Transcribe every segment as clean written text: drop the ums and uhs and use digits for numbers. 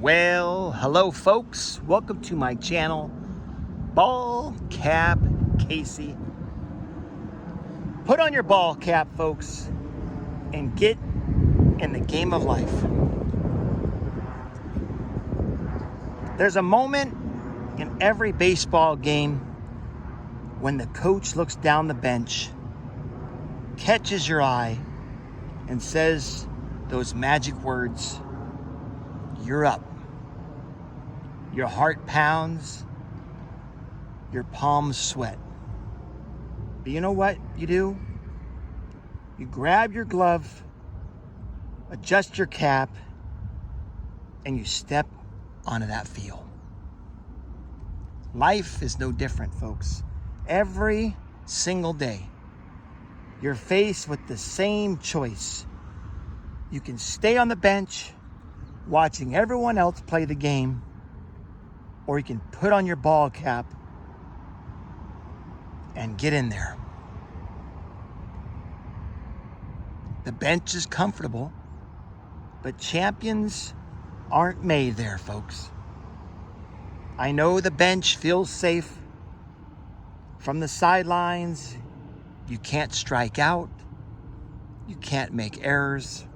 Well, hello folks. Welcome to my channel, Ball Cap Casey. Put on your ball cap, folks, and get in the game of life. There's a moment in every baseball game when the coach looks down the bench, catches your eye, and says those magic words, "You're up." Your heart pounds, your palms sweat. But you know what you do? You grab your glove, adjust your cap, and you step onto that field. Life is no different, folks. Every single day, you're faced with the same choice. You can stay on the bench watching everyone else play the game, or you can put on your ball cap and get in there. The bench is comfortable, but champions aren't made there, folks. I know the bench feels safe. From the sidelines, you can't strike out. You can't make errors.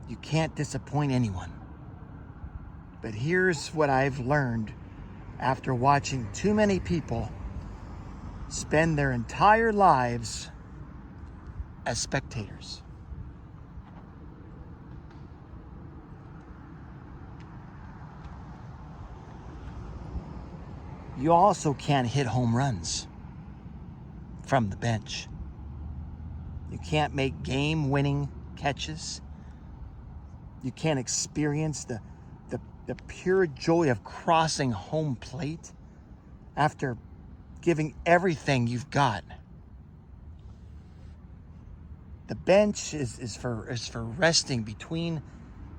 You can't disappoint anyone. But here's what I've learned after watching too many people spend their entire lives as spectators. You also can't hit home runs from the bench. You can't make game-winning catches. You can't experience the pure joy of crossing home plate after giving everything you've got. The bench is for resting between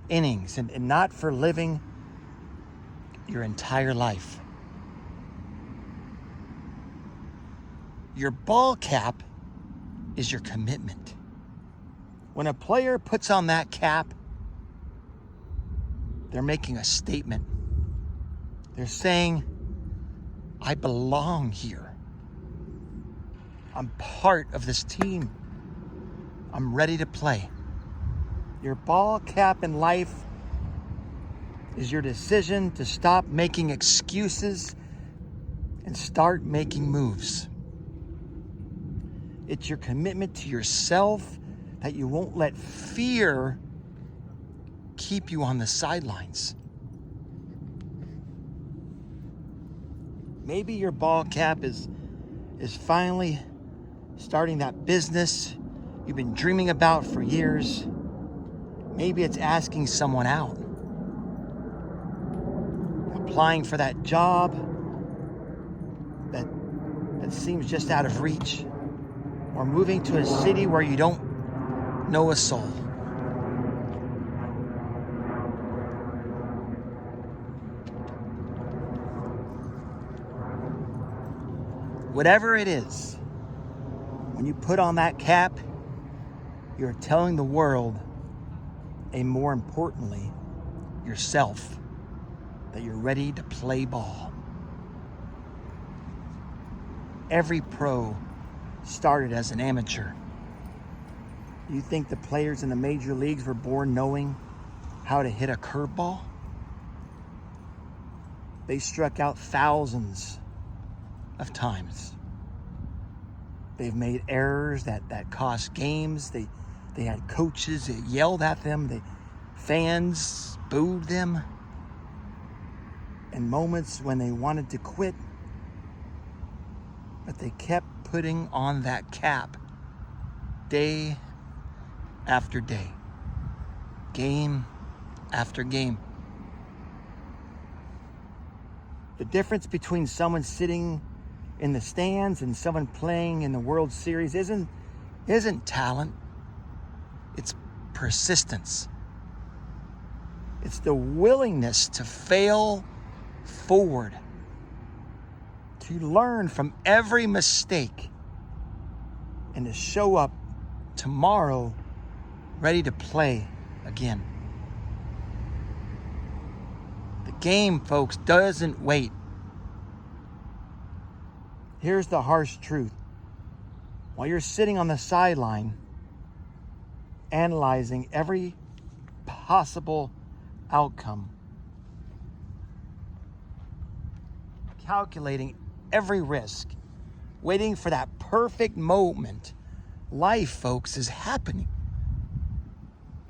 innings and not for living your entire life. Your ball cap is your commitment. When a player puts on that cap, they're making a statement. They're saying, I belong here. I'm part of this team. I'm ready to play. Your ball cap in life is your decision to stop making excuses and start making moves. It's your commitment to yourself that you won't let fear keep you on the sidelines. Maybe your ball cap is finally starting that business you've been dreaming about for years. Maybe it's asking someone out, applying for that job that seems just out of reach, or moving to a city where you don't know a soul. Whatever it is, when you put on that cap, you're telling the world, and more importantly, yourself, that you're ready to play ball. Every pro started as an amateur. You think the players in the major leagues were born knowing how to hit a curveball? They struck out thousands of times. They've made errors that cost games. They had coaches that yelled at them. Fans booed them. And moments when they wanted to quit, but they kept putting on that cap day after day, game after game. The difference between someone sitting in the stands and someone playing in the World Series isn't talent. It's persistence. It's the willingness to fail forward, to learn from every mistake, and to show up tomorrow ready to play again. The game, folks, doesn't wait. Here's the harsh truth. While you're sitting on the sideline, analyzing every possible outcome, calculating every risk, waiting for that perfect moment, life, folks, is happening.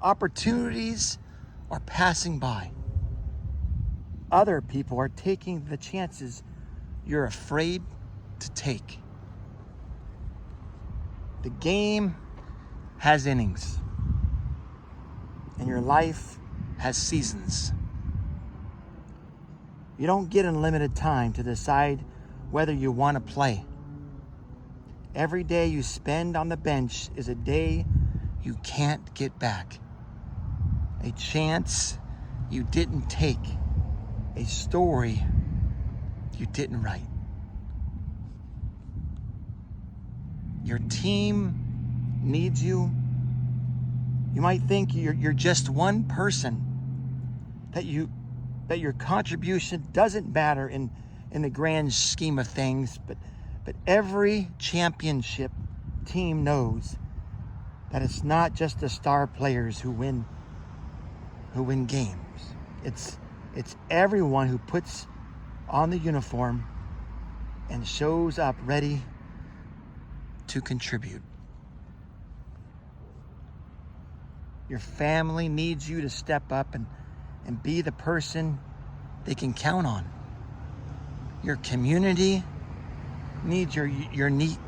Opportunities are passing by. Other people are taking the chances you're afraid to take. The game has innings, and your life has seasons. You don't get unlimited time to decide whether you want to play. Every day you spend on the bench is a day you can't get back. A chance you didn't take. A story you didn't write. Your team needs you. You might think you're just one person, that your contribution doesn't matter in the grand scheme of things, but every championship team knows that it's not just the star players who win games. It's everyone who puts on the uniform and shows up ready to contribute. Your family needs you to step up and be the person they can count on. Your community needs your unique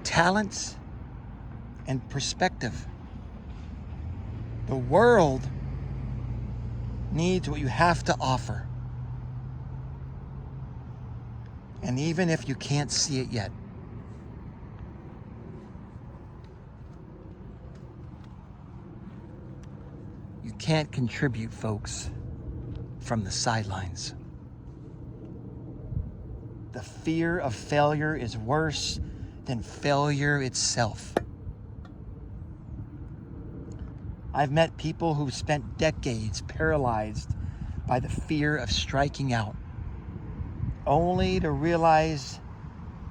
talents and perspective. The world needs what you have to offer. And even if you can't see it yet, you can't contribute, folks, from the sidelines. The fear of failure is worse than failure itself. I've met people who've spent decades paralyzed by the fear of striking out, only to realize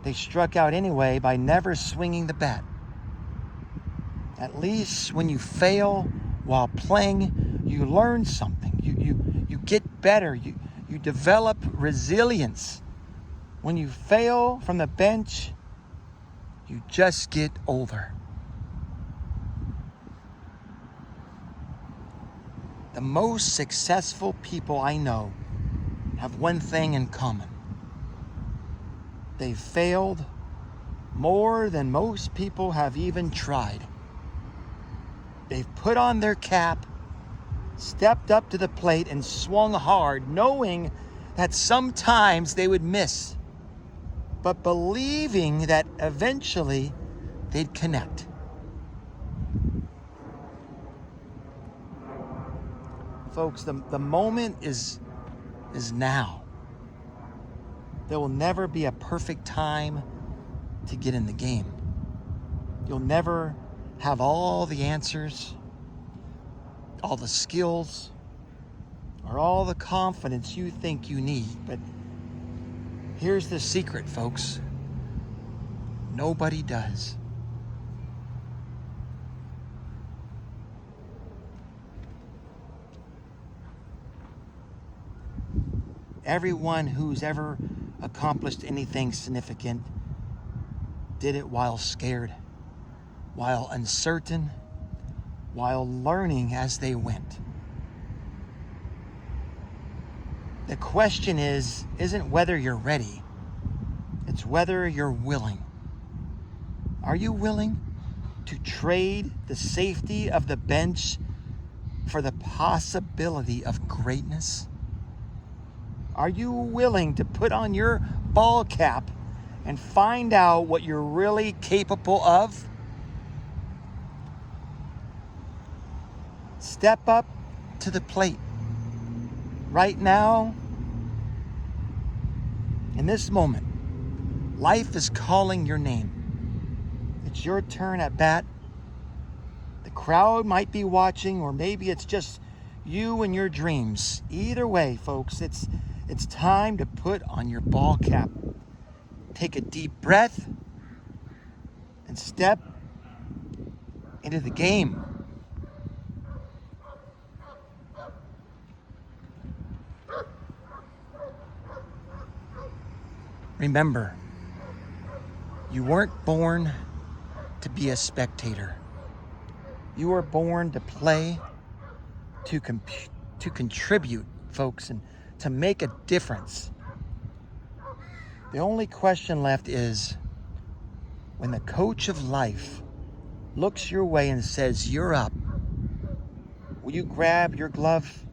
they struck out anyway by never swinging the bat. At least when you fail while playing, you learn something. You get better. You develop resilience. When you fail from the bench, you just get older. The most successful people I know have one thing in common. They've failed more than most people have even tried. They've put on their cap, stepped up to the plate, and swung hard, knowing that sometimes they would miss, but believing that eventually they'd connect. Folks, the moment is now. There will never be a perfect time to get in the game. You'll never have all the answers, all the skills, or all the confidence you think you need. But here's the secret, folks. Nobody does. Everyone who's ever accomplished anything significant did it while scared, while uncertain, while learning as they went. The question isn't whether you're ready, it's whether you're willing. Are you willing to trade the safety of the bench for the possibility of greatness? Are you willing to put on your ball cap and find out what you're really capable of? Step up to the plate. Right now, in this moment, life is calling your name. It's your turn at bat. The crowd might be watching, or maybe it's just you and your dreams. Either way, folks, it's time to put on your ball cap. Take a deep breath and step into the game. Remember, you weren't born to be a spectator. You were born to play, to contribute, folks, and to make a difference. The only question left is, when the coach of life looks your way and says, "You're up," will you grab your glove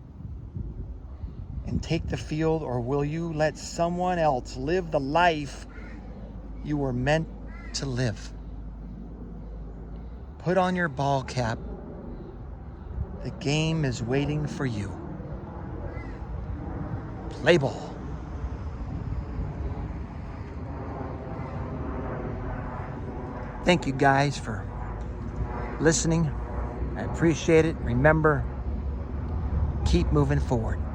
and take the field, or will you let someone else live the life you were meant to live? Put on your ball cap. The game is waiting for you. Play ball. Thank you guys for listening. I appreciate it. Remember, keep moving forward.